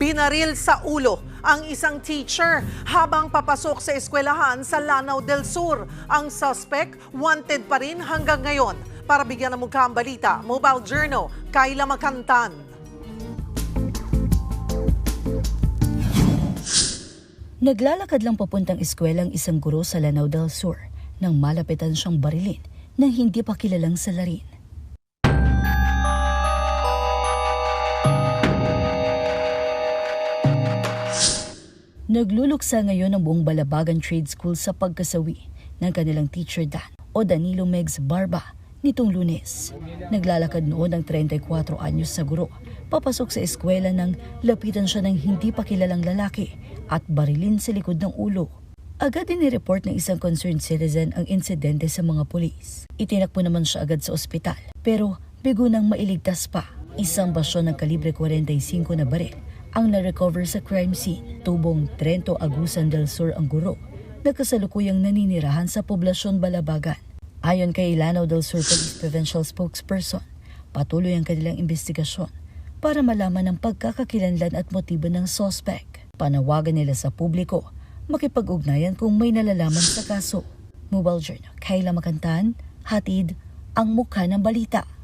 Binaril sa ulo ang isang teacher habang papasok sa eskwelahan sa Lanao del Sur. Ang suspect wanted pa rin hanggang ngayon. Para bigyan ng mukha ang balita, Mobile Journal, Kayla Makantan. Naglalakad lang papuntang eskwela ang isang guro sa Lanao del Sur nang malapitan siyang barilin ng hindi pa kilalang salarin. Nagluluksa ngayon ang buong Balabagan Trade School sa pagkasawi ng kanilang teacher Dan o Danilo Megs Barba nitong Lunes. Naglalakad noon ang 34 anyos sa guro papasok sa eskwela nang lapitan siya ng hindi pa kilalang lalaki at barilin sa likod ng ulo. Agad din ni-report ng isang concerned citizen ang insidente sa mga pulis. Itinakbo naman siya agad sa ospital pero bigo nang mailigtas pa. Isang basyon ng kalibre 45 na baril ang na-recover sa crime scene. Tubong Trento Agusan del Sur ang guro na kasalukuyang naninirahan sa poblasyon Balabagan. Ayon kay Lanao del Sur Police Provincial Spokesperson, patuloy ang kanilang investigasyon para malaman ang pagkakakilanlan at motibo ng suspect. Panawagan nila sa publiko makipag-ugnayan kung may nalalaman sa kaso. Mobile Journal, Kayla Makantan, hatid ang mukha ng balita.